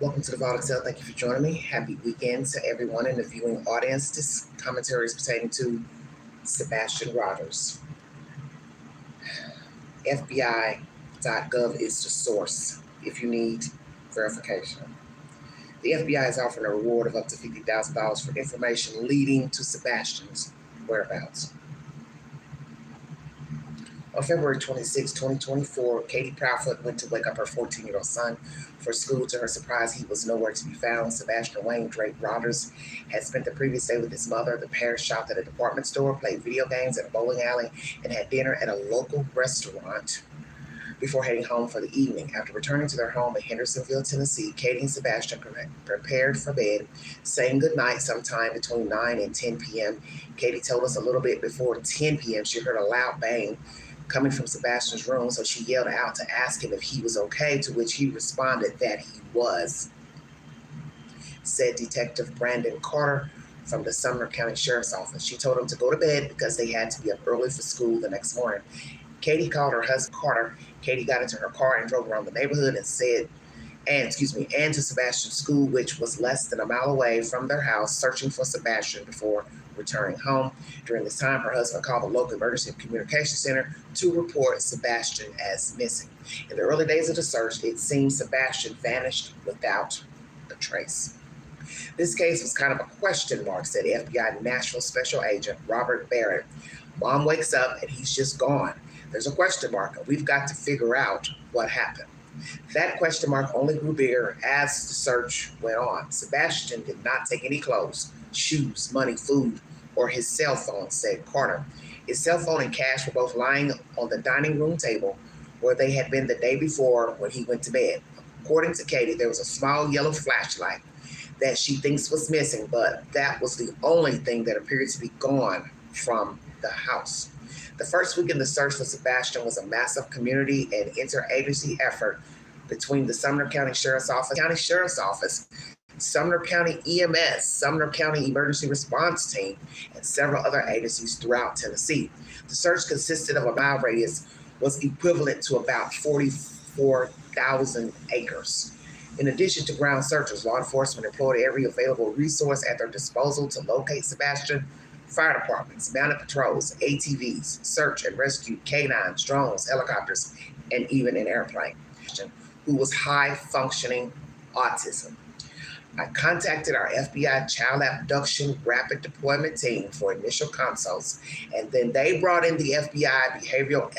Welcome to the Vault Excel. Thank you for joining me. Happy weekend to everyone in the viewing audience. This commentary is pertaining to Sebastian Rogers. FBI.gov is the source if you need verification. The FBI is offering a reward of up to $50,000 for information leading to Sebastian's whereabouts. On February 26, 2024, Katie Proudfoot went to wake up her 14-year-old son for school. To her surprise, he was nowhere to be found. Sebastian Wayne Drake Rogers had spent the previous day with his mother. The pair shopped at a department store, played video games at a bowling alley, and had dinner at a local restaurant before heading home for the evening. After returning to their home in Hendersonville, Tennessee, Katie and Sebastian prepared for bed, saying goodnight sometime between 9 and 10 p.m. Katie told us a little bit before 10 p.m. she heard a loud bang coming from Sebastian's room, so she yelled out to ask him if he was okay, to which he responded that he was, said Detective Brandon Carter from the Sumner County Sheriff's Office. She told him to go to bed because they had to be up early for school the next morning. Katie called her husband Carter. Katie got into her car and drove around the neighborhood and to Sebastian's school, which was less than a mile away from their house, searching for Sebastian before returning home. During this time, her husband called the local emergency communication center to report Sebastian as missing. In the early days of the search, it seems Sebastian vanished without a trace. This case was kind of a question mark, said FBI Nashville Special Agent Robert Barrett. Mom wakes up and he's just gone. There's a question mark, and we've got to figure out what happened. That question mark only grew bigger as the search went on. Sebastian did not take any clothes, shoes, money, food, or his cell phone, said Carter. His cell phone and cash were both lying on the dining room table where they had been the day before when he went to bed. According to Katie, there was a small yellow flashlight that she thinks was missing, but that was the only thing that appeared to be gone from the house. The first week in the search for Sebastian was a massive community and interagency effort between the Sumner County Sheriff's Office, Sumner County EMS, Sumner County Emergency Response Team, and several other agencies throughout Tennessee. The search consisted of a mile radius, was equivalent to about 44,000 acres. In addition to ground searchers, law enforcement employed every available resource at their disposal to locate Sebastian. Fire departments, mounted patrols, ATVs, search and rescue, canines, drones, helicopters, and even an airplane, who was high-functioning autism. I contacted our FBI Child Abduction Rapid Deployment Team for initial consults, and then they brought in the FBI Behavioral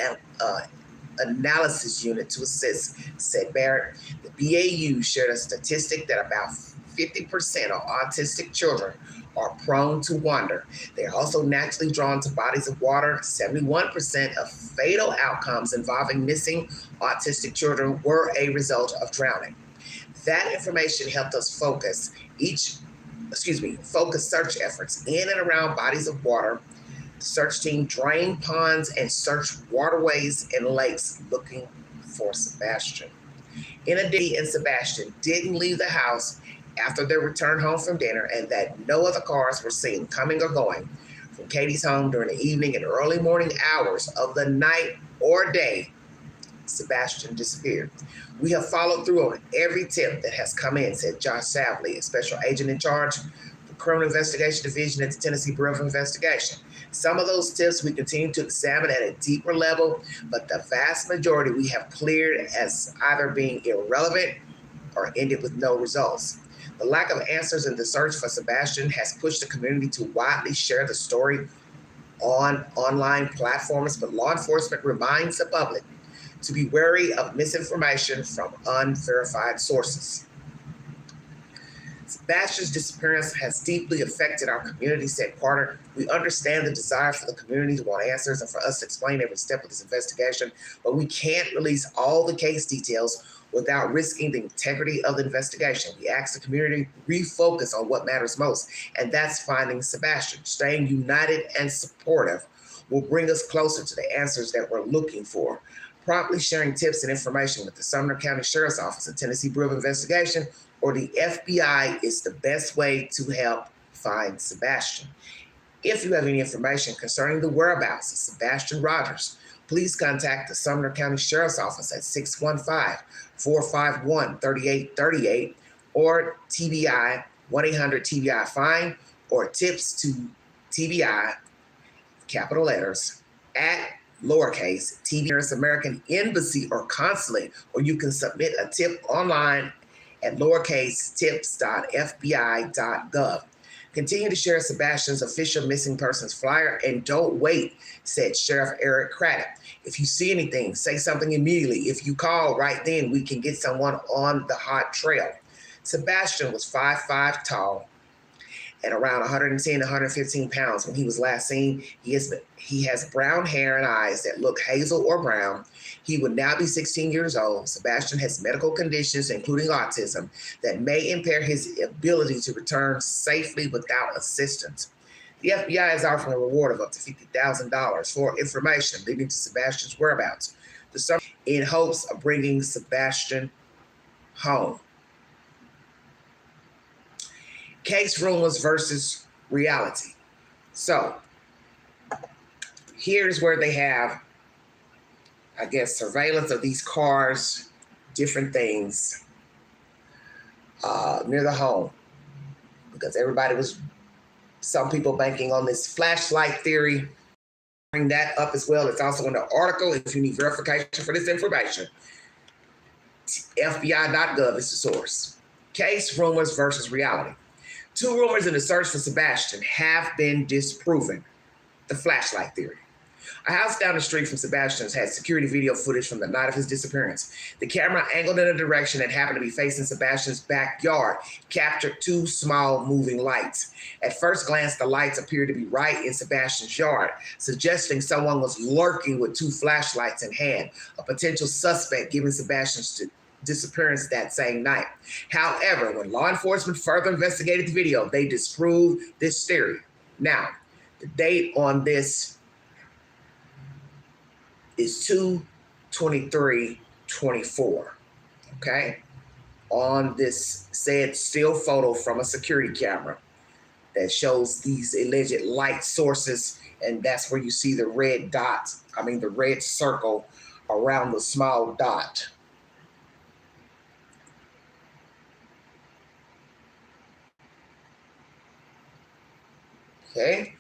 Analysis Unit to assist, said Barrett. The BAU shared a statistic that about 50% of autistic children are prone to wander. They are also naturally drawn to bodies of water. 71% of fatal outcomes involving missing autistic children were a result of drowning. That information helped us focus search efforts in and around bodies of water. The search team drained ponds and searched waterways and lakes looking for Sebastian. In addition, Sebastian didn't leave the house after their return home from dinner, and that no other cars were seen coming or going from Katie's home during the evening and early morning hours of the night or day Sebastian disappeared. We have followed through on every tip that has come in, said Josh Savley, a special agent in charge of the Criminal Investigation Division at the Tennessee Bureau of Investigation. Some of those tips we continue to examine at a deeper level, but the vast majority we have cleared as either being irrelevant or ended with no results. The lack of answers in the search for Sebastian has pushed the community to widely share the story on online platforms, but law enforcement reminds the public to be wary of misinformation from unverified sources. Sebastian's disappearance has deeply affected our community, said Carter. We understand the desire for the community to want answers and for us to explain every step of this investigation, but we can't release all the case details without risking the integrity of the investigation. We ask the community to refocus on what matters most, and that's finding Sebastian. Staying united and supportive will bring us closer to the answers that we're looking for. Promptly sharing tips and information with the Sumner County Sheriff's Office, the Tennessee Bureau of Investigation, or the FBI is the best way to help find Sebastian. If you have any information concerning the whereabouts of Sebastian Rogers, please contact the Sumner County Sheriff's Office at 615-451-3838 or TBI, 1-800-TBI-FINE, or tips to TBI, capital letters, at lowercase, TBI American Embassy or Consulate, or you can submit a tip online at lowercase tips.fbi.gov. Continue to share Sebastian's official missing persons flyer and don't wait, said Sheriff Eric Craddock. If you see anything, say something immediately. If you call right then, we can get someone on the hot trail. Sebastian was 5'5" tall and around 110 to 115 pounds when he was last seen. He has brown hair and eyes that look hazel or brown. He would now be 16 years old. Sebastian has medical conditions, including autism, that may impair his ability to return safely without assistance. The FBI is offering a reward of up to $50,000 for information leading to Sebastian's whereabouts, in hopes of bringing Sebastian home. Case rumors versus reality. So here's where they have, I guess, surveillance of these cars, different things near the home, because everybody was, some people banking on this flashlight theory. Bring that up as well. It's also in the article if you need verification for this information. FBI.gov is the source. Case rumors versus reality. 2 rumors in the search for Sebastian have been disproven. The flashlight theory. A house down the street from Sebastian's had security video footage from the night of his disappearance. The camera, angled in a direction that happened to be facing Sebastian's backyard, captured 2 small moving lights. At first glance, the lights appeared to be right in Sebastian's yard, suggesting someone was lurking with 2 flashlights in hand, a potential suspect given Sebastian's disappearance that same night. However, when law enforcement further investigated the video, they disproved this theory. Now, the date on this is 2/23/24, okay? On this said still photo from a security camera that shows these alleged light sources, and that's where you see the red dot, the red circle around the small dot. Okay.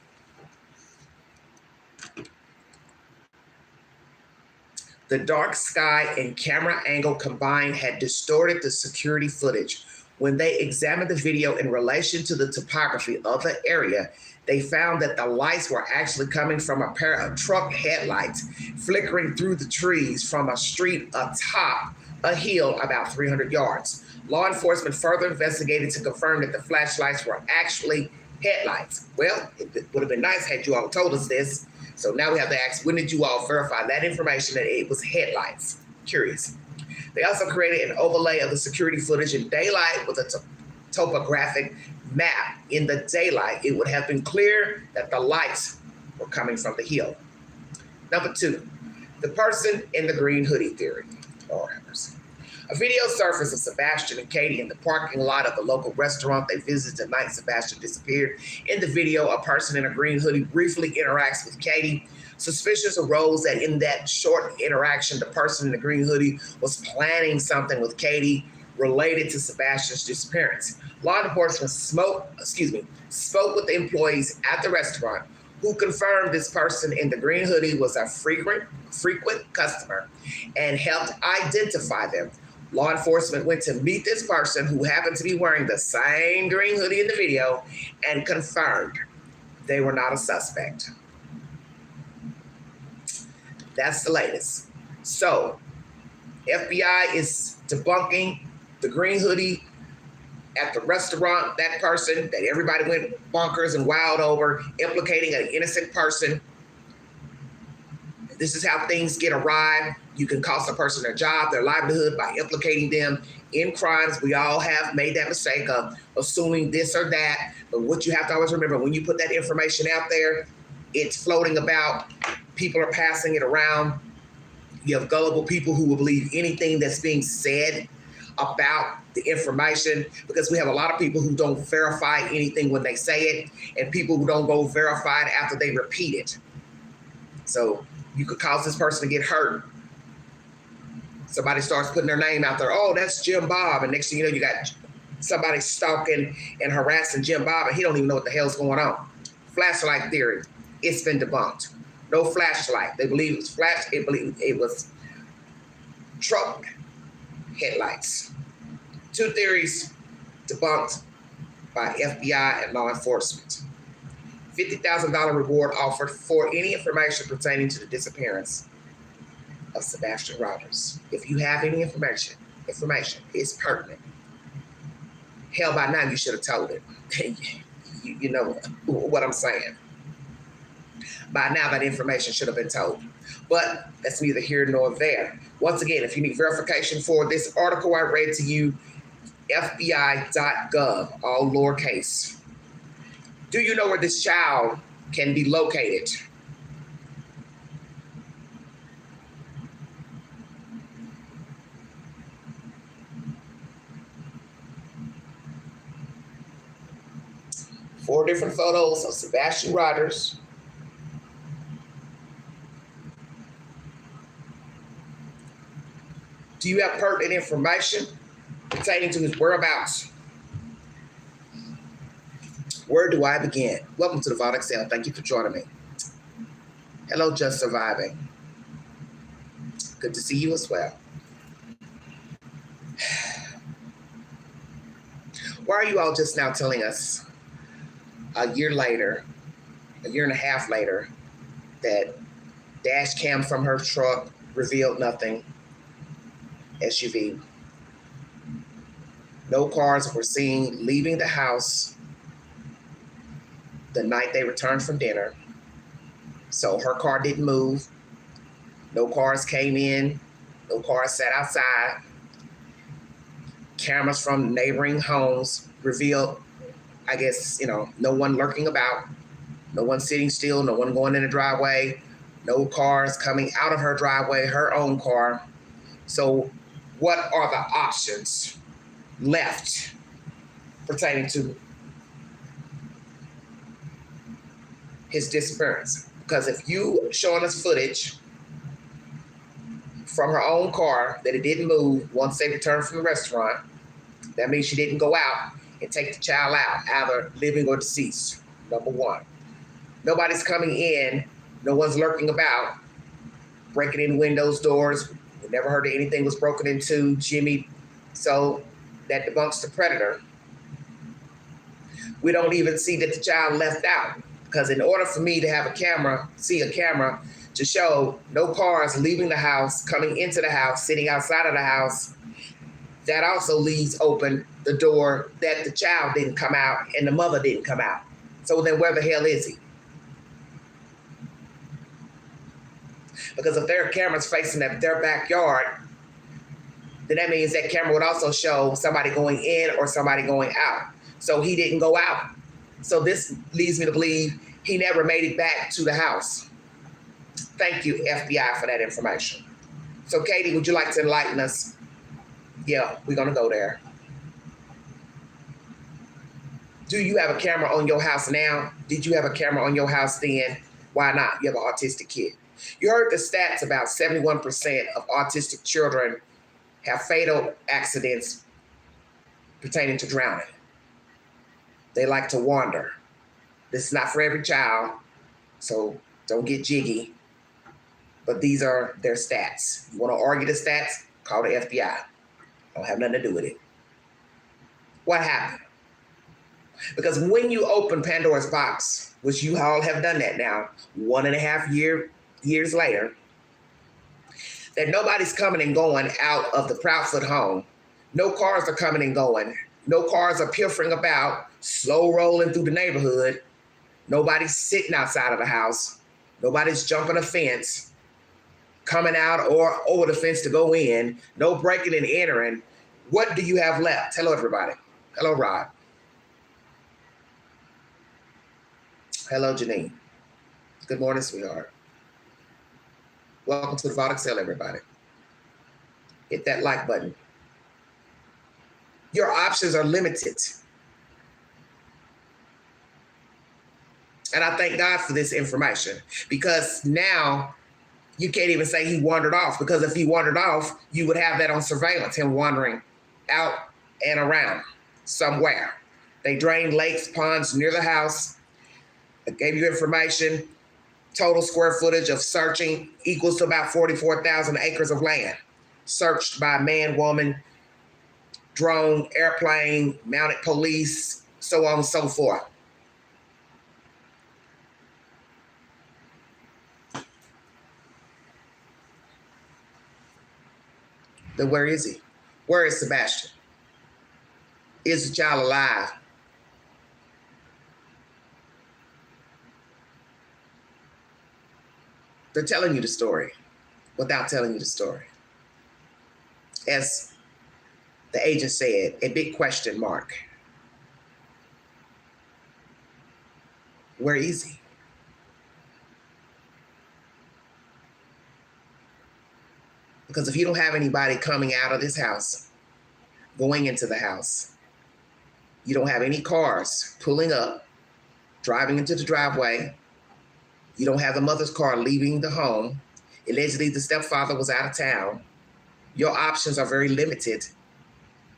The dark sky and camera angle combined had distorted the security footage. When they examined the video in relation to the topography of the area, they found that the lights were actually coming from a pair of truck headlights flickering through the trees from a street atop a hill about 300 yards. Law enforcement further investigated to confirm that the flashlights were actually headlights. Well, it would have been nice had you all told us this. So now we have to ask, when did you all verify that information that it was headlights? Curious. They also created an overlay of the security footage in daylight with a topographic map. In the daylight, it would have been clear that the lights were coming from the hill. Number 2, the person in the green hoodie theory. Lord have mercy. A video surfaced of Sebastian and Katie in the parking lot of the local restaurant they visited the night Sebastian disappeared. In the video, a person in a green hoodie briefly interacts with Katie. Suspicions arose that in that short interaction, the person in the green hoodie was planning something with Katie related to Sebastian's disappearance. Law enforcement spoke with the employees at the restaurant, who confirmed this person in the green hoodie was a frequent customer and helped identify them. Law enforcement went to meet this person, who happened to be wearing the same green hoodie in the video, and confirmed they were not a suspect. That's the latest. So, FBI is debunking the green hoodie at the restaurant, that person that everybody went bonkers and wild over, implicating an innocent person. This is how things get awry. You can cost a person their job, their livelihood, by implicating them in crimes. We all have made that mistake of assuming this or that. But what you have to always remember, when you put that information out there, it's floating about. People are passing it around. You have gullible people who will believe anything that's being said about the information, because we have a lot of people who don't verify anything when they say it, and people who don't go verify it after they repeat it. So you could cause this person to get hurt. Somebody starts putting their name out there. Oh, that's Jim Bob. And next thing you know, you got Somebody stalking and harassing Jim Bob, and he don't even know what the hell's going on. Flashlight theory, it's been debunked. No flashlight. They believe it was flash. They believe it was truck headlights. Two theories debunked by FBI and law enforcement. $50,000 reward offered for any information pertaining to the disappearance of Sebastian Rogers. If you have any information is pertinent. Hell, by now you should have told it. You know what I'm saying. By now that information should have been told. But that's neither here nor there. Once again, if you need verification for this article I read to you, FBI.gov, all lowercase. Do you know where this child can be located? Four different photos of Sebastian Rogers. Do you have pertinent information pertaining to his whereabouts? Where do I begin? Welcome to the Vault Excel. Thank you for joining me. Hello, Just Surviving. Good to see you as well. Why are you all just now telling us a year and a half later, that dash cam from her truck revealed nothing? SUV. No cars were seen leaving the house the night they returned from dinner. So her car didn't move. No cars came in. No cars sat outside. Cameras from neighboring homes revealed, I guess, no one lurking about, no one sitting still, no one going in the driveway, no cars coming out of her driveway, her own car. So what are the options left pertaining to his disappearance? Because if you showing us footage from her own car that it didn't move once they returned from the restaurant, that means she didn't go out and take the child out, either living or deceased, number one. Nobody's coming in, no one's lurking about, breaking in windows, doors. We never heard that anything was broken into, Jimmy, so that debunks the predator. We don't even see that the child left out, because in order for me to have a camera, see a camera to show no cars leaving the house, coming into the house, sitting outside of the house, that also leaves open the door that the child didn't come out and the mother didn't come out. So then where the hell is he? Because if there are cameras facing their backyard, then that means that camera would also show somebody going in or somebody going out. So he didn't go out. So this leads me to believe he never made it back to the house. Thank you, FBI, for that information. So Katie, would you like to enlighten us? Yeah, we're gonna go there. Do you have a camera on your house now? Did you have a camera on your house then? Why not? You have an autistic kid. You heard the stats about 71% of autistic children have fatal accidents pertaining to drowning. They like to wander. This is not for every child, so don't get jiggy. But these are their stats. You want to argue the stats? Call the FBI. Don't have nothing to do with it. What happened? Because when you open Pandora's box, which you all have done that now, 1.5 years later, that nobody's coming and going out of the PROUDFOOT home. No cars are coming and going. No cars are pilfering about, slow rolling through the neighborhood. Nobody's sitting outside of the house. Nobody's jumping a fence, coming out or over the fence to go in. No breaking and entering. What do you have left? Hello, everybody. Hello, Rod. Hello, Janine. Good morning, sweetheart. Welcome to the Vault Excel, everybody. Hit that like button. Your options are limited. And I thank God for this information, because now you can't even say he wandered off, because if he wandered off, you would have that on surveillance, him wandering out and around. somewhere. They drained lakes, ponds near the house. I gave you information. Total square footage of searching equals to about 44,000 acres of land. Searched by man, woman, drone, airplane, mounted police, so on and so forth. Then where is he? Where is Sebastian? Is the child alive? They're telling you the story without telling you the story. As the agent said, a big question mark. Where is he? Because if you don't have anybody coming out of this house, going into the house, you don't have any cars pulling up, driving into the driveway, you don't have the mother's car leaving the home, allegedly the stepfather was out of town, your options are very limited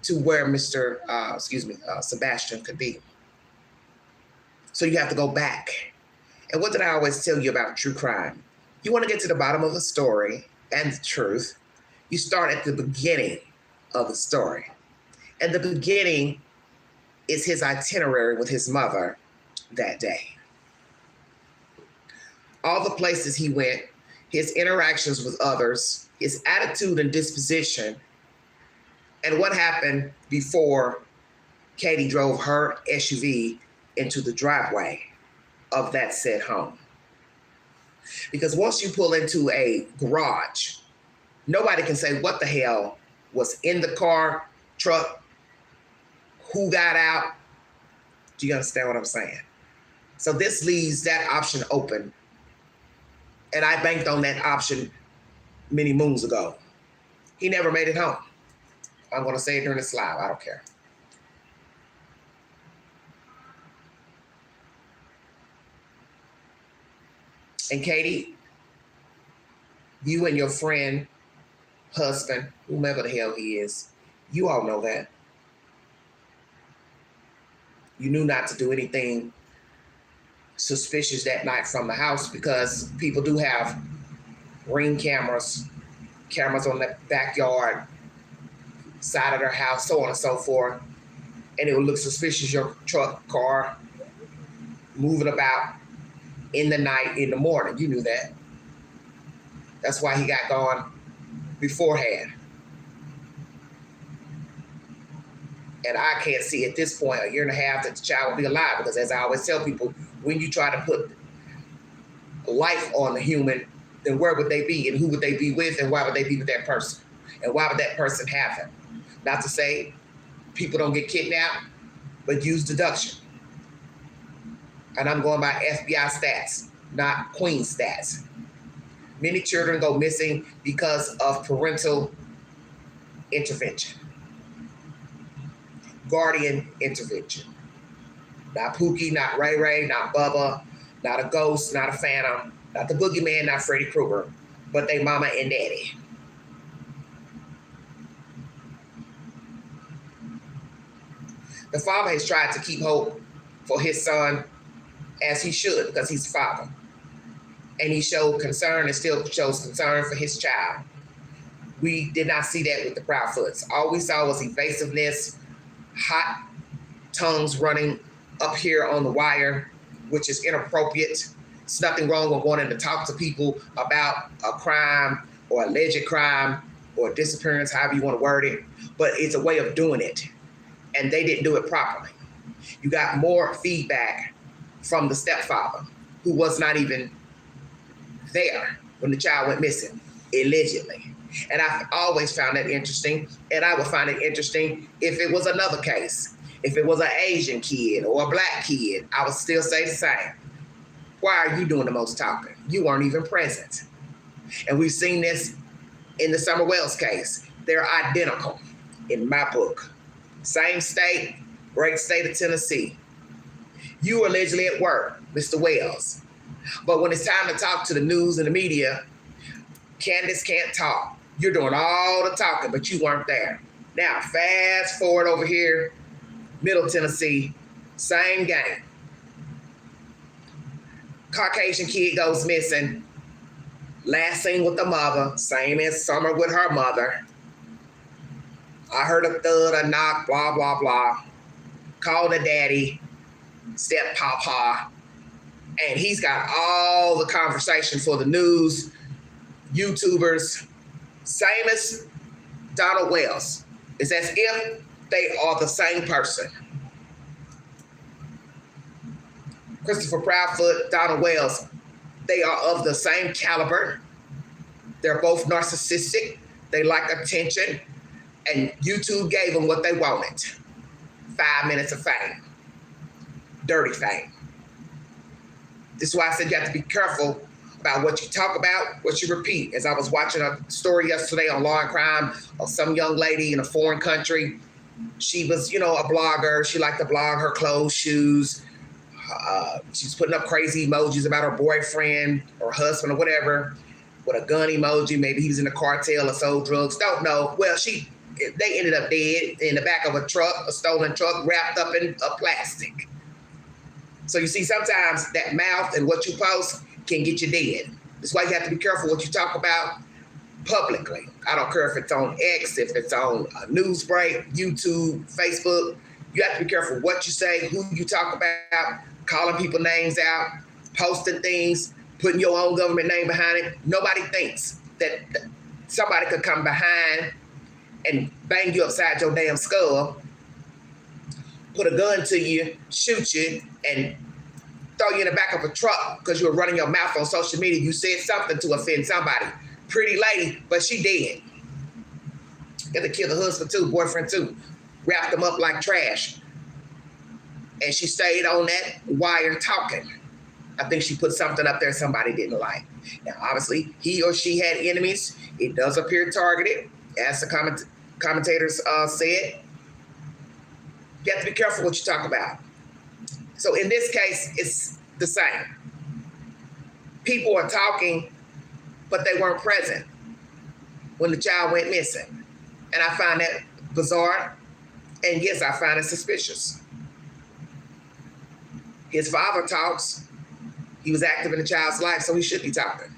to where Sebastian could be. So you have to go back. And what did I always tell you about true crime? You want to get to the bottom of the story and the truth, you start at the beginning of the story. And the beginning is his itinerary with his mother that day. All the places he went, his interactions with others, his attitude and disposition, and what happened before Katie drove her SUV into the driveway of that said home. Because once you pull into a garage, nobody can say what the hell was in the car, truck, who got out. Do you understand what I'm saying? So this leaves that option open. And I banked on that option many moons ago. He never made it home. I'm going to say it during this live. I don't care. And Katie, you and your friend, husband, whomever the hell he is, you all know that. You knew not to do anything suspicious that night from the house because people do have ring cameras on the backyard, side of their house, so on and so forth. And it would look suspicious, your truck, car, moving about in the night, in the morning. You knew that. That's why he got gone beforehand. And I can't see at this point, a year and a half, that the child will be alive. Because as I always tell people, when you try to put life on the human, then where would they be and who would they be with and why would they be with that person? And why would that person have him? Not to say people don't get kidnapped, but use deduction. And I'm going by FBI stats, not Queen stats. Many children go missing because of parental intervention. Guardian intervention. Not Pookie, not Ray Ray, not Bubba, not a ghost, not a phantom, not the boogeyman, not Freddy Krueger, but they mama and daddy. The father has tried to keep hope for his son, as he should, because he's father. And he showed concern and still shows concern for his child. We did not see that with the Proudfoots. All we saw was evasiveness, hot tongues running up here on the wire, which is inappropriate. It's nothing wrong with wanting to talk to people about a crime or alleged crime or disappearance, however you want to word it, but it's a way of doing it. And they didn't do it properly. You got more feedback from the stepfather, who was not even there when the child went missing, allegedly. And I've always found that interesting, and I would find it interesting if it was another case. If it was an Asian kid or a black kid, I would still say the same. Why are you doing the most talking? You weren't even present. And we've seen this in the Summer Wells case. They're identical in my book. Same state, great state of Tennessee. You were allegedly at work, Mr. Wells. But when it's time to talk to the news and the media, Candace can't talk. You're doing all the talking, but you weren't there. Now, fast forward over here. Middle Tennessee, same game. Caucasian kid goes missing. Last seen with the mother, same as Summer with her mother. I heard a thud, a knock, blah, blah, blah. Called the daddy, step papa, and he's got all the conversation for the news, YouTubers, same as Donald Wells. It's as if they are the same person. Christopher Proudfoot, Donald Wells, they are of the same caliber. They're both narcissistic. They like attention. And YouTube gave them what they wanted. 5 minutes of fame. Dirty fame. This is why I said you have to be careful about what you talk about, what you repeat. As I was watching a story yesterday on Law and Crime of some young lady in a foreign country. She was, a blogger. She liked to blog her clothes, shoes. She's putting up crazy emojis about her boyfriend or husband or whatever, with a gun emoji. Maybe he was in a cartel or sold drugs. Don't know. Well, they ended up dead in the back of a stolen truck, wrapped up in plastic. So you see, sometimes that mouth and what you post can get you dead. That's why you have to be careful what you talk about publicly. I don't care if it's on X, if it's on Newsbreak, YouTube, Facebook. You have to be careful what you say, who you talk about, calling people names out, posting things, putting your own government name behind it. Nobody thinks that somebody could come behind and bang you upside your damn skull, put a gun to you, shoot you, and throw you in the back of a truck because you were running your mouth on social media. You said something to offend somebody. Pretty lady, but she dead. You had to kill the husband too, boyfriend too. Wrapped them up like trash. And she stayed on that wire talking. I think she put something up there somebody didn't like. Now, obviously, he or she had enemies. It does appear targeted, as the commentators said. You have to be careful what you talk about. So in this case, it's the same. People are talking, but they weren't present when the child went missing. And I find that bizarre. And yes, I find it suspicious. His father talks. He was active in the child's life, so he should be talking.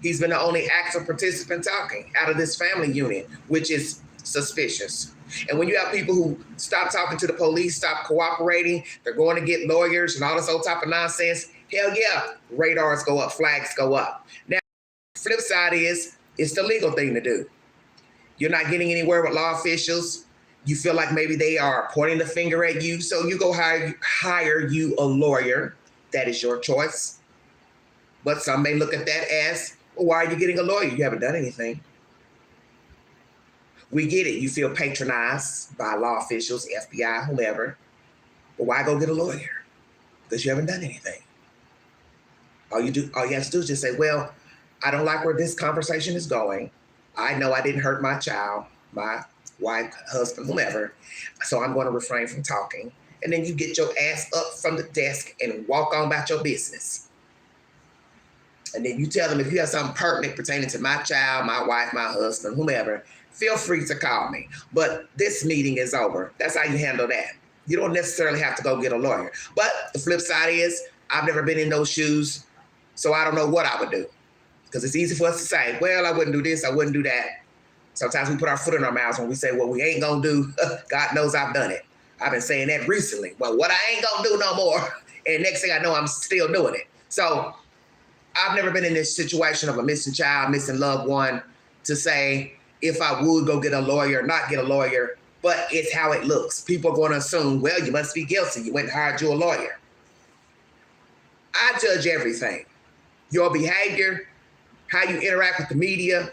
He's been the only active participant talking out of this family unit, which is suspicious. And when you have people who stop talking to the police, stop cooperating, they're going to get lawyers and all this old type of nonsense, hell yeah, radars go up, flags go up. Now, the flip side is, it's the legal thing to do. You're not getting anywhere with law officials. You feel like maybe they are pointing the finger at you, so you go hire you a lawyer. That is your choice. But some may look at that as, well, why are you getting a lawyer? You haven't done anything. We get it. You feel patronized by law officials, FBI, whomever. But why go get a lawyer? Because you haven't done anything. All you have to do is just say, well, I don't like where this conversation is going. I know I didn't hurt my child, my wife, husband, whomever. So I'm going to refrain from talking. And then you get your ass up from the desk and walk on about your business. And then you tell them, if you have something pertinent pertaining to my child, my wife, my husband, whomever, feel free to call me. But this meeting is over. That's how you handle that. You don't necessarily have to go get a lawyer. But the flip side is, I've never been in those shoes, so I don't know what I would do. Because it's easy for us to say, well, I wouldn't do this, I wouldn't do that. Sometimes we put our foot in our mouths when we say, what we ain't gonna do, God knows I've done it. I've been saying that recently. Well, what I ain't gonna do no more. And next thing I know, I'm still doing it. So I've never been in this situation of a missing child, missing loved one, to say if I would go get a lawyer, not get a lawyer, but it's how it looks. People are gonna assume, well, you must be guilty. You went and hired you a lawyer. I judge everything. Your behavior, how you interact with the media,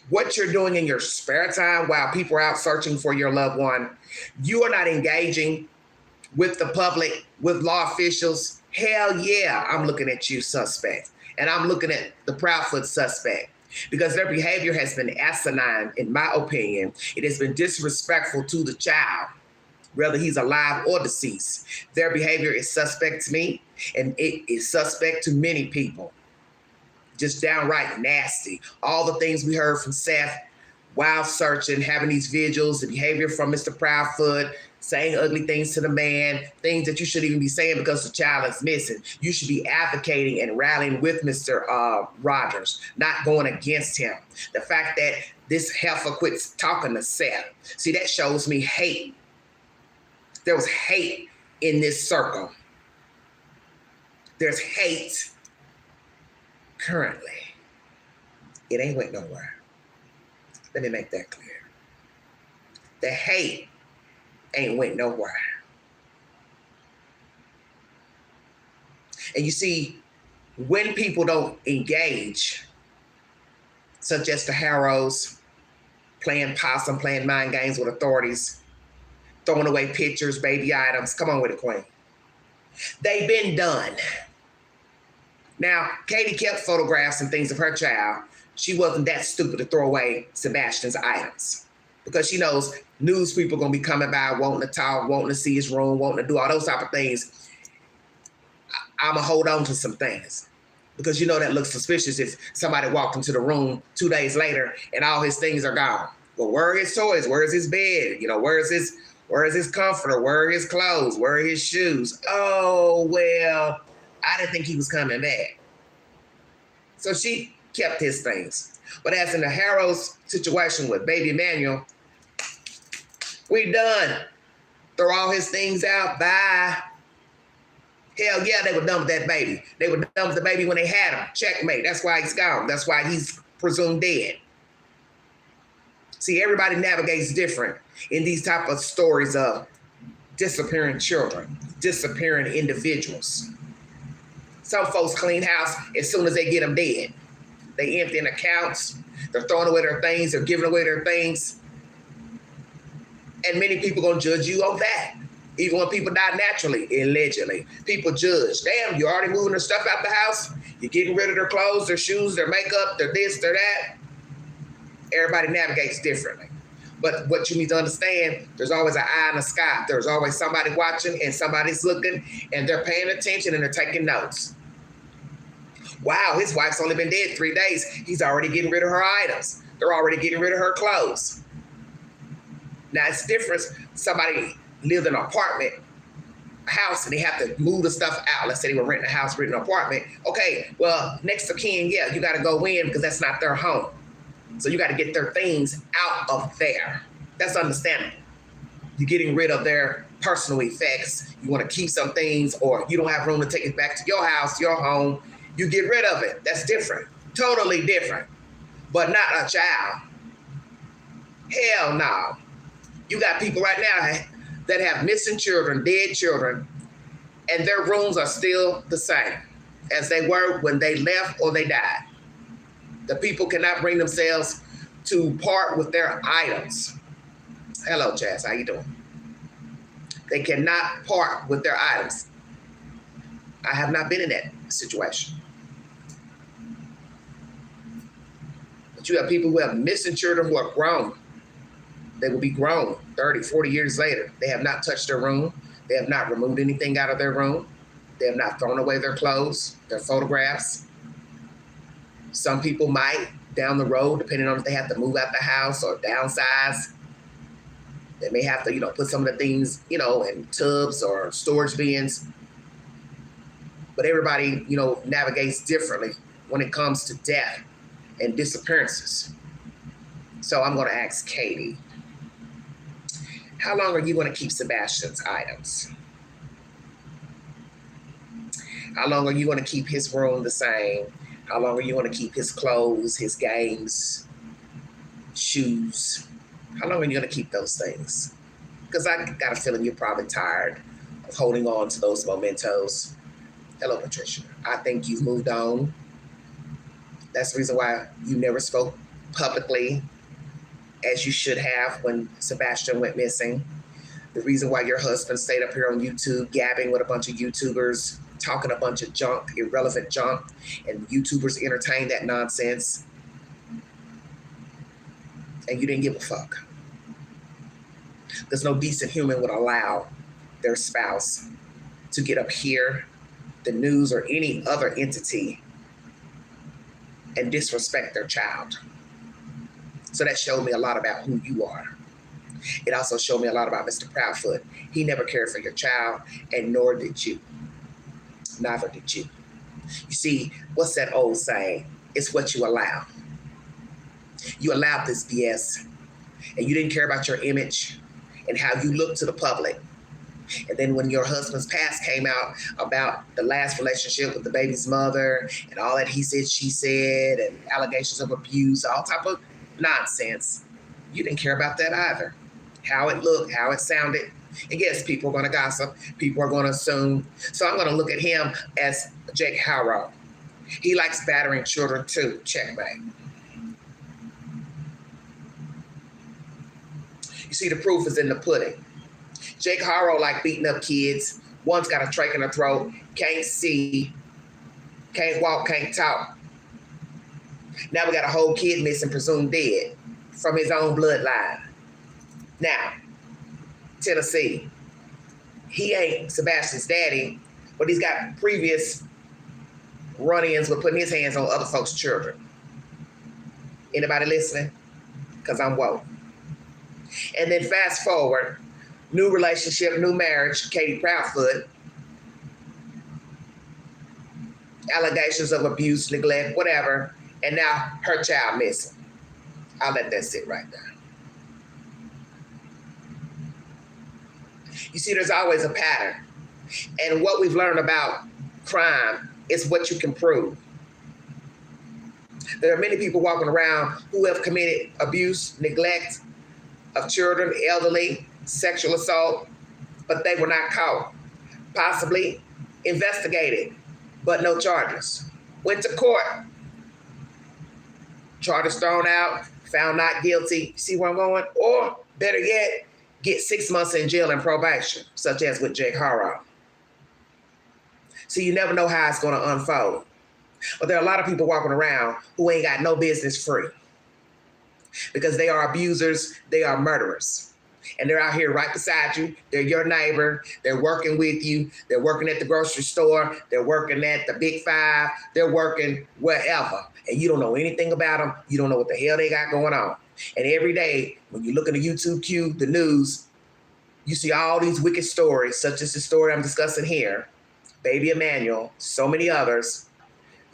what you're doing in your spare time while people are out searching for your loved one. You are not engaging with the public, with law officials. Hell yeah, I'm looking at you, suspect. And I'm looking at the Proudfoot suspect, because their behavior has been asinine, in my opinion. It has been disrespectful to the child, whether he's alive or deceased. Their behavior is suspect to me, and it is suspect to many people. Just downright nasty. All the things we heard from Seth while searching, having these vigils, the behavior from Mr. Proudfoot, saying ugly things to the man, things that you shouldn't even be saying because the child is missing. You should be advocating and rallying with Mr. Rogers, not going against him. The fact that this heifer quits talking to Seth, see, that shows me hate. There was hate in this circle. There's hate currently. It ain't went nowhere. Let me make that clear. The hate ain't went nowhere. And you see, when people don't engage, such as the Harrows, playing possum, playing mind games with authorities, throwing away pictures, baby items, come on with it, Queen. They've been done. Now, Katie kept photographs and things of her child. She wasn't that stupid to throw away Sebastian's items because she knows news people are going to be coming by, wanting to talk, wanting to see his room, wanting to do all those type of things. I'm going to hold on to some things because you know that looks suspicious if somebody walked into the room 2 days later and all his things are gone. Well, where are his toys? Where is his bed? You know, where is his comforter? Where are his clothes? Where are his shoes? Oh, well, I didn't think he was coming back. So she kept his things. But as in the Harrows situation with baby Emmanuel, we done. Throw all his things out. Bye. Hell yeah, they were done with that baby. They were done with the baby when they had him. Checkmate. That's why he's gone. That's why he's presumed dead. See, everybody navigates different in these type of stories of disappearing children, disappearing individuals. Some folks clean house as soon as they get them dead. They emptying accounts. They're throwing away their things. They're giving away their things. And many people gonna judge you on that. Even when people die naturally, allegedly. People judge. Damn, you already moving their stuff out the house? You're getting rid of their clothes, their shoes, their makeup, their this, their that. Everybody navigates differently. But what you need to understand, there's always an eye in the sky. There's always somebody watching and somebody's looking and they're paying attention and they're taking notes. Wow, his wife's only been dead 3 days. He's already getting rid of her items. They're already getting rid of her clothes. Now, it's different. Somebody lived in an apartment, a house, and they have to move the stuff out. Let's say they were renting a house, renting an apartment. Okay, well, next of kin, yeah, you got to go in because that's not their home. So you got to get their things out of there. That's understandable. You're getting rid of their personal effects. You want to keep some things, or you don't have room to take it back to your house, your home. You get rid of it. That's different. Totally different. But not a child. Hell no. You got people right now that have missing children, dead children, and their rooms are still the same as they were when they left or they died. The people cannot bring themselves to part with their items. Hello, Chaz, how you doing? They cannot part with their items. I have not been in that situation. But you have people who have missing children who are grown. They will be grown 30, 40 years later. They have not touched their room. They have not removed anything out of their room. They have not thrown away their clothes, their photographs. Some people might, down the road, depending on if they have to move out the house or downsize, they may have to, put some of the things, in tubs or storage bins. But everybody, navigates differently when it comes to death and disappearances. So I'm going to ask Katie, how long are you going to keep Sebastian's items? How long are you going to keep his room the same? How long are you going to keep his clothes, his games, shoes? How long are you going to keep those things? Because I got a feeling you're probably tired of holding on to those mementos. Hello, Patricia. I think you've moved on. That's the reason why you never spoke publicly as you should have when Sebastian went missing. The reason why your husband stayed up here on YouTube gabbing with a bunch of YouTubers, talking a bunch of junk, irrelevant junk, and YouTubers entertain that nonsense. And you didn't give a fuck. There's no decent human would allow their spouse to get up here, the news, or any other entity and disrespect their child. So that showed me a lot about who you are. It also showed me a lot about Mr. Proudfoot. He never cared for your child, and nor did you. Neither did you. You see, what's that old saying? It's what you allow. You allowed this BS, and you didn't care about your image and how you look to the public. And then when your husband's past came out about the last relationship with the baby's mother and all that he said, she said, and allegations of abuse, all type of nonsense, you didn't care about that either. How it looked, how it sounded. And yes, people are going to gossip. People are going to assume. So I'm going to look at him as Jake Harrow. He likes battering children too. Checkmate. You see, the proof is in the pudding. Jake Harrow like beating up kids. One's got a trach in her throat, can't see, can't walk, can't talk. Now we got a whole kid missing, presumed dead, from his own bloodline. Now, Tennessee, he ain't Sebastian's daddy, but he's got previous run-ins with putting his hands on other folks' children. Anybody listening? Because I'm woke. And then fast forward, new relationship, new marriage, Katie Proudfoot, allegations of abuse, neglect, whatever, and now her child missing. I'll let that sit right there. You see, there's always a pattern. And what we've learned about crime is what you can prove. There are many people walking around who have committed abuse, neglect of children, elderly, sexual assault, but they were not caught. Possibly investigated, but no charges. Went to court. Charges thrown out, found not guilty. See where I'm going? Or better yet, get 6 months in jail and probation, such as with Jake Harrow. So you never know how it's going to unfold. But there are a lot of people walking around who ain't got no business free because they are abusers, they are murderers. And they're out here right beside you. They're your neighbor. They're working with you. They're working at the grocery store. They're working at the Big Five. They're working wherever. And you don't know anything about them. You don't know what the hell they got going on. And every day, when you look at the YouTube queue, the news, you see all these wicked stories, such as the story I'm discussing here, Baby Emmanuel, so many others.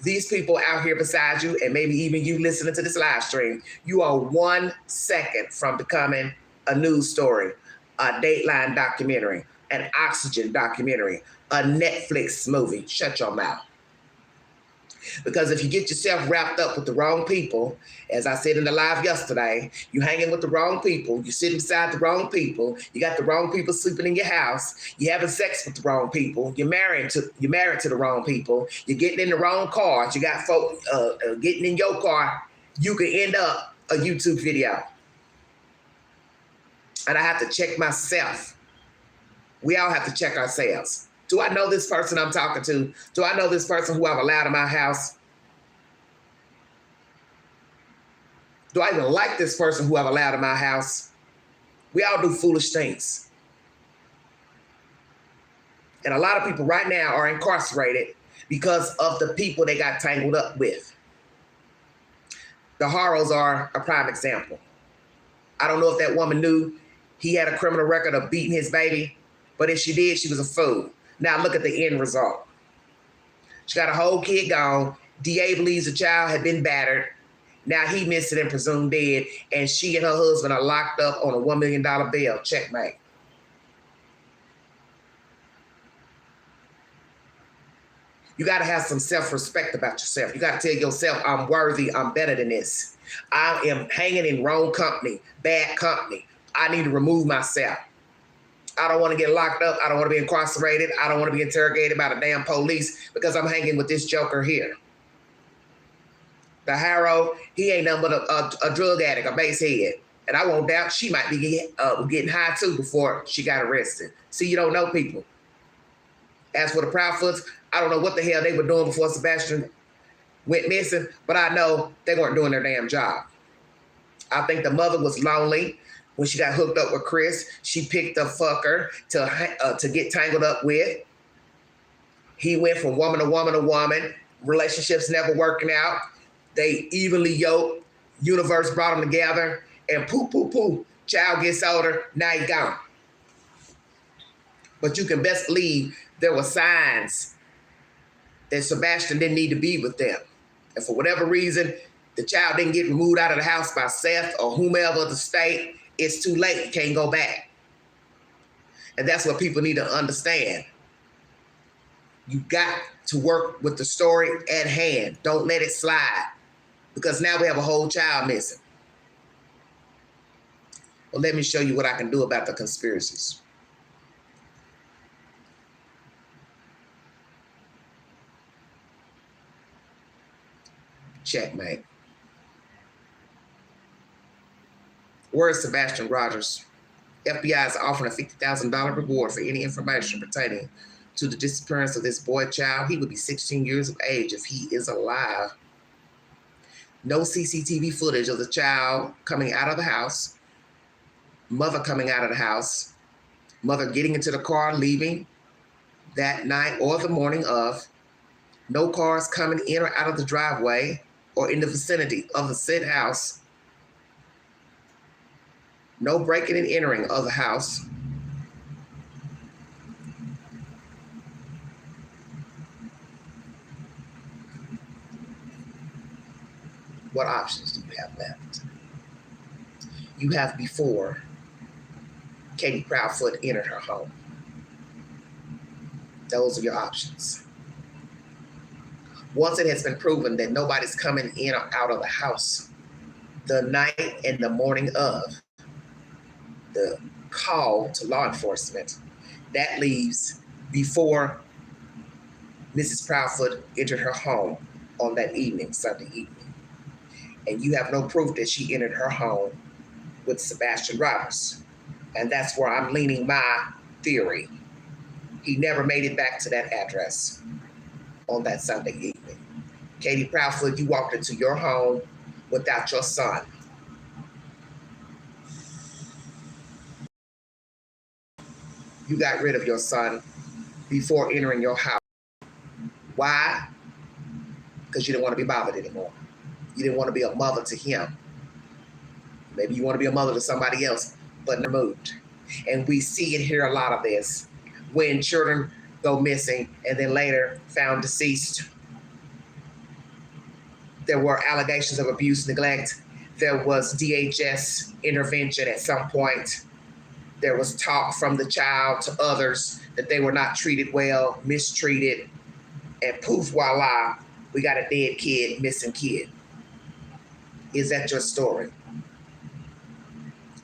These people out here beside you, and maybe even you listening to this live stream, you are 1 second from becoming a news story, a Dateline documentary, an Oxygen documentary, a Netflix movie. Shut your mouth. Because if you get yourself wrapped up with the wrong people, as I said in the live yesterday, you hanging with the wrong people, you sitting beside the wrong people, you got the wrong people sleeping in your house, you having sex with the wrong people, you're married to the wrong people, you're getting in the wrong cars, you got folk getting in your car, you could end up a YouTube video. And I have to check myself. We all have to check ourselves. Do I know this person I'm talking to? Do I know this person who I've allowed in my house? Do I even like this person who I've allowed in my house? We all do foolish things. And a lot of people right now are incarcerated because of the people they got tangled up with. The Harrows are a prime example. I don't know if that woman knew he had a criminal record of beating his baby, but if she did, she was a fool. Now look at the end result. She got a whole kid gone. DA believes the child had been battered. Now he missing and presumed dead, and she and her husband are locked up on a $1 million bail. Checkmate. You got to have some self-respect about yourself. You got to tell yourself, I'm worthy, I'm better than this. I am hanging in wrong company, bad company. I need to remove myself. I don't want to get locked up. I don't want to be incarcerated. I don't want to be interrogated by the damn police because I'm hanging with this joker here. The Harrow, he ain't nothing but a drug addict, a basehead. And I won't doubt she might be getting high too before she got arrested. See, you don't know people. As for the Proudfoots, I don't know what the hell they were doing before Sebastian went missing, but I know they weren't doing their damn job. I think the mother was lonely. When she got hooked up with Chris, she picked a fucker to get tangled up with. He went from woman to woman to woman. Relationships never working out. They evenly yoked. Universe brought them together. And poof, poof, poof. Child gets older, now he gone. But you can best believe there were signs that Sebastian didn't need to be with them. And for whatever reason, the child didn't get removed out of the house by Seth or whomever of the state. It's too late. You can't go back. And that's what people need to understand. You got to work with the story at hand. Don't let it slide. Because now we have a whole child missing. Well, let me show you what I can do about the conspiracies. Checkmate. Where's Sebastian Rogers? FBI is offering a $50,000 reward for any information pertaining to the disappearance of this boy child. He would be 16 years of age if he is alive. No CCTV footage of the child coming out of the house, mother coming out of the house, mother getting into the car, leaving that night or the morning of. No cars coming in or out of the driveway or in the vicinity of the said house. No breaking and entering of the house. What options do you have left? You have before Katie Proudfoot entered her home. Those are your options. Once it has been proven that nobody's coming in or out of the house the night and the morning of the call to law enforcement, that leaves before Mrs. Proudfoot entered her home on that evening, Sunday evening. And you have no proof that she entered her home with Sebastian Rogers. And that's where I'm leaning my theory. He never made it back to that address on that Sunday evening. Katie Proudfoot, you walked into your home without your son. You got rid of your son before entering your house. Why? Because you didn't want to be bothered anymore. You didn't want to be a mother to him. Maybe you want to be a mother to somebody else, but removed. And we see and hear a lot of this when children go missing and then later found deceased. There were allegations of abuse, neglect. There was DHS intervention at some point. There was talk from the child to others that they were not treated well, mistreated, and poof, voila, we got a dead kid, missing kid. Is that your story?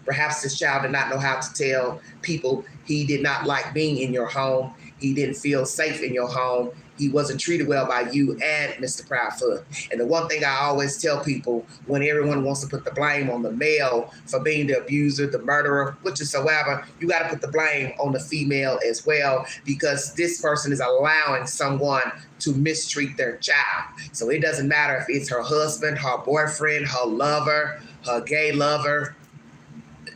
Perhaps this child did not know how to tell people he did not like being in your home. He didn't feel safe in your home. He wasn't treated well by you and Mr. Proudfoot. And the one thing I always tell people when everyone wants to put the blame on the male for being the abuser, the murderer, whatsoever, you got to put the blame on the female as well, because this person is allowing someone to mistreat their child. So it doesn't matter if it's her husband, her boyfriend, her lover, her gay lover,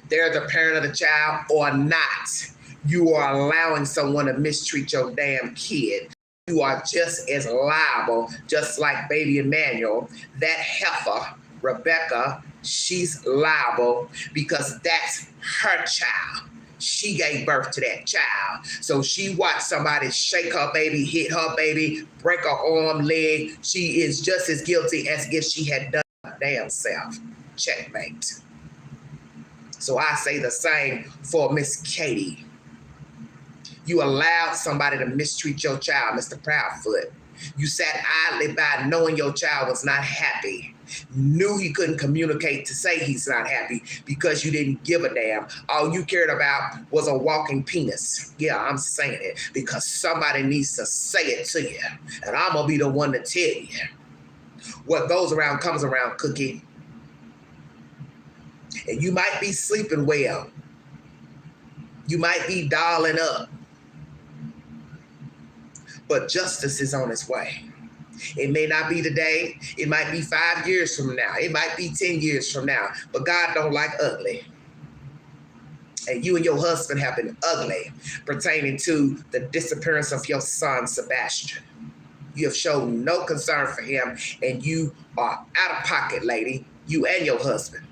they're the parent of the child or not. You are allowing someone to mistreat your damn kid. You are just as liable, just like baby Emmanuel. That heifer, Rebecca, she's liable because that's her child. She gave birth to that child. So she watched somebody shake her baby, hit her baby, break her arm, leg. She is just as guilty as if she had done her damn self. Checkmate. So I say the same for Miss Katie. You allowed somebody to mistreat your child, Mr. Proudfoot. You sat idly by knowing your child was not happy. Knew he couldn't communicate to say he's not happy because you didn't give a damn. All you cared about was a walking penis. Yeah, I'm saying it because somebody needs to say it to you. And I'm going to be the one to tell you. What goes around comes around, Cookie. And you might be sleeping well. You might be dialing up. But justice is on its way. It may not be today. It might be 5 years from now. It might be 10 years from now. But God don't like ugly. And you and your husband have been ugly pertaining to the disappearance of your son, Sebastian. You have shown no concern for him, and you are out of pocket, lady. You and your husband.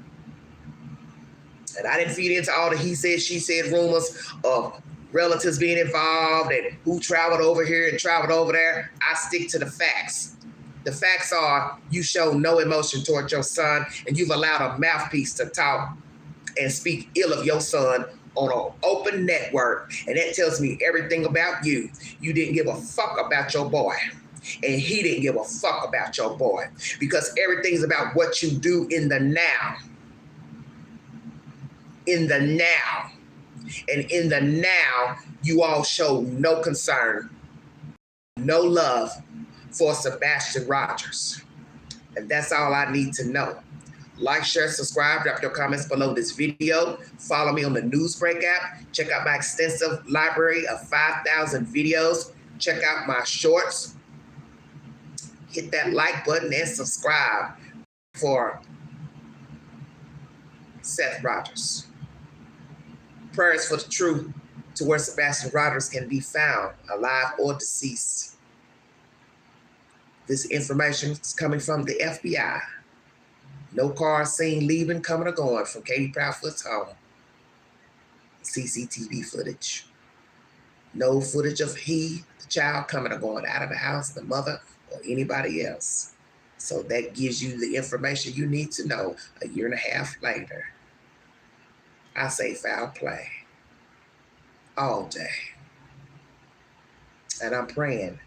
And I didn't feed into all the he said, she said rumors of relatives being involved and who traveled over here and traveled over there. I stick to the facts. The facts are you show no emotion toward your son, and you've allowed a mouthpiece to talk and speak ill of your son on an open network. And that tells me everything about you. You didn't give a fuck about your boy. And he didn't give a fuck about your boy. Because everything's about what you do in the now. In the now. And in the now, you all show no concern, no love for Sebastian Rogers. And that's all I need to know. Like, share, subscribe, drop your comments below this video. Follow me on the Newsbreak app. Check out my extensive library of 5,000 videos. Check out my shorts. Hit that like button and subscribe for Seth Rogers. Prayers for the truth to where Sebastian Rogers can be found, alive or deceased. This information is coming from the FBI. No car seen leaving, coming, or going from Katie Proudfoot's home. CCTV footage. No footage of the child coming or going out of the house, the mother, or anybody else. So that gives you the information you need to know a year and a half later. I say foul play all day. And I'm praying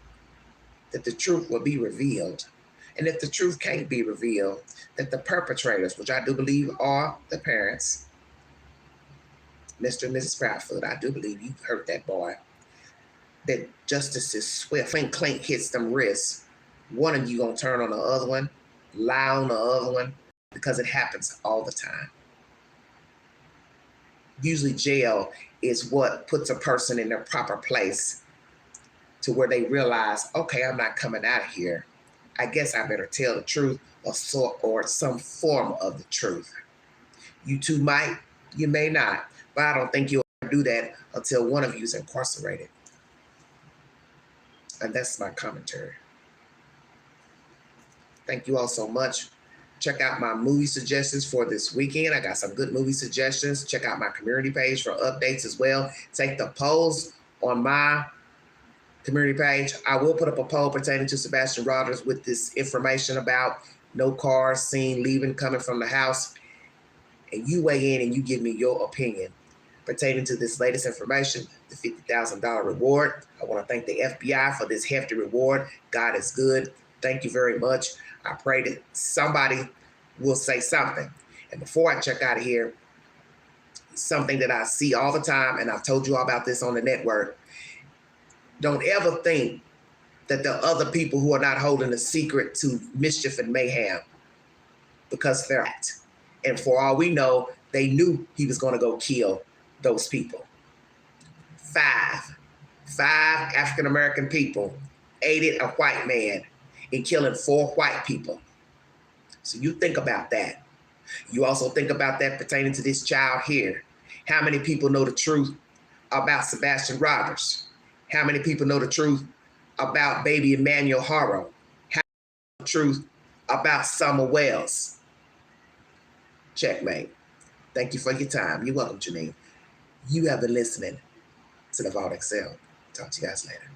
that the truth will be revealed. And if the truth can't be revealed, that the perpetrators, which I do believe are the parents, Mr. and Mrs. Proudfoot, I do believe you hurt that boy, that justice is swift. Clink, clink hits them wrists. One of you gonna turn on the other one, lie on the other one, because it happens all the time. Usually jail is what puts a person in their proper place to where they realize, okay, I'm not coming out of here. I guess I better tell the truth or some form of the truth. You two might, you may not, but I don't think you'll ever do that until one of you is incarcerated. And that's my commentary. Thank you all so much. Check out my movie suggestions for this weekend. I got some good movie suggestions. Check out my community page for updates as well. Take the polls on my community page. I will put up a poll pertaining to Sebastian Rogers with this information about no cars seen leaving, coming from the house. And you weigh in and you give me your opinion pertaining to this latest information, the $50,000 reward. I want to thank the FBI for this hefty reward. God is good. Thank you very much. I pray that somebody will say something. And before I check out of here, something that I see all the time, and I've told you all about this on the network, don't ever think that the other people who are not holding a secret to mischief and mayhem, because they're not. And for all we know, they knew he was going to go kill those people. Five African-American people aided a white man in killing 4 white people. So you think about that. You also think about that pertaining to this child here. How many people know the truth about Sebastian Rogers? How many people know the truth about baby Emmanuel Haro? How many know the truth about Summer Wells? Checkmate. Thank you for your time. You're welcome, Janine. You have been listening to the Vault Excel. Talk to you guys later.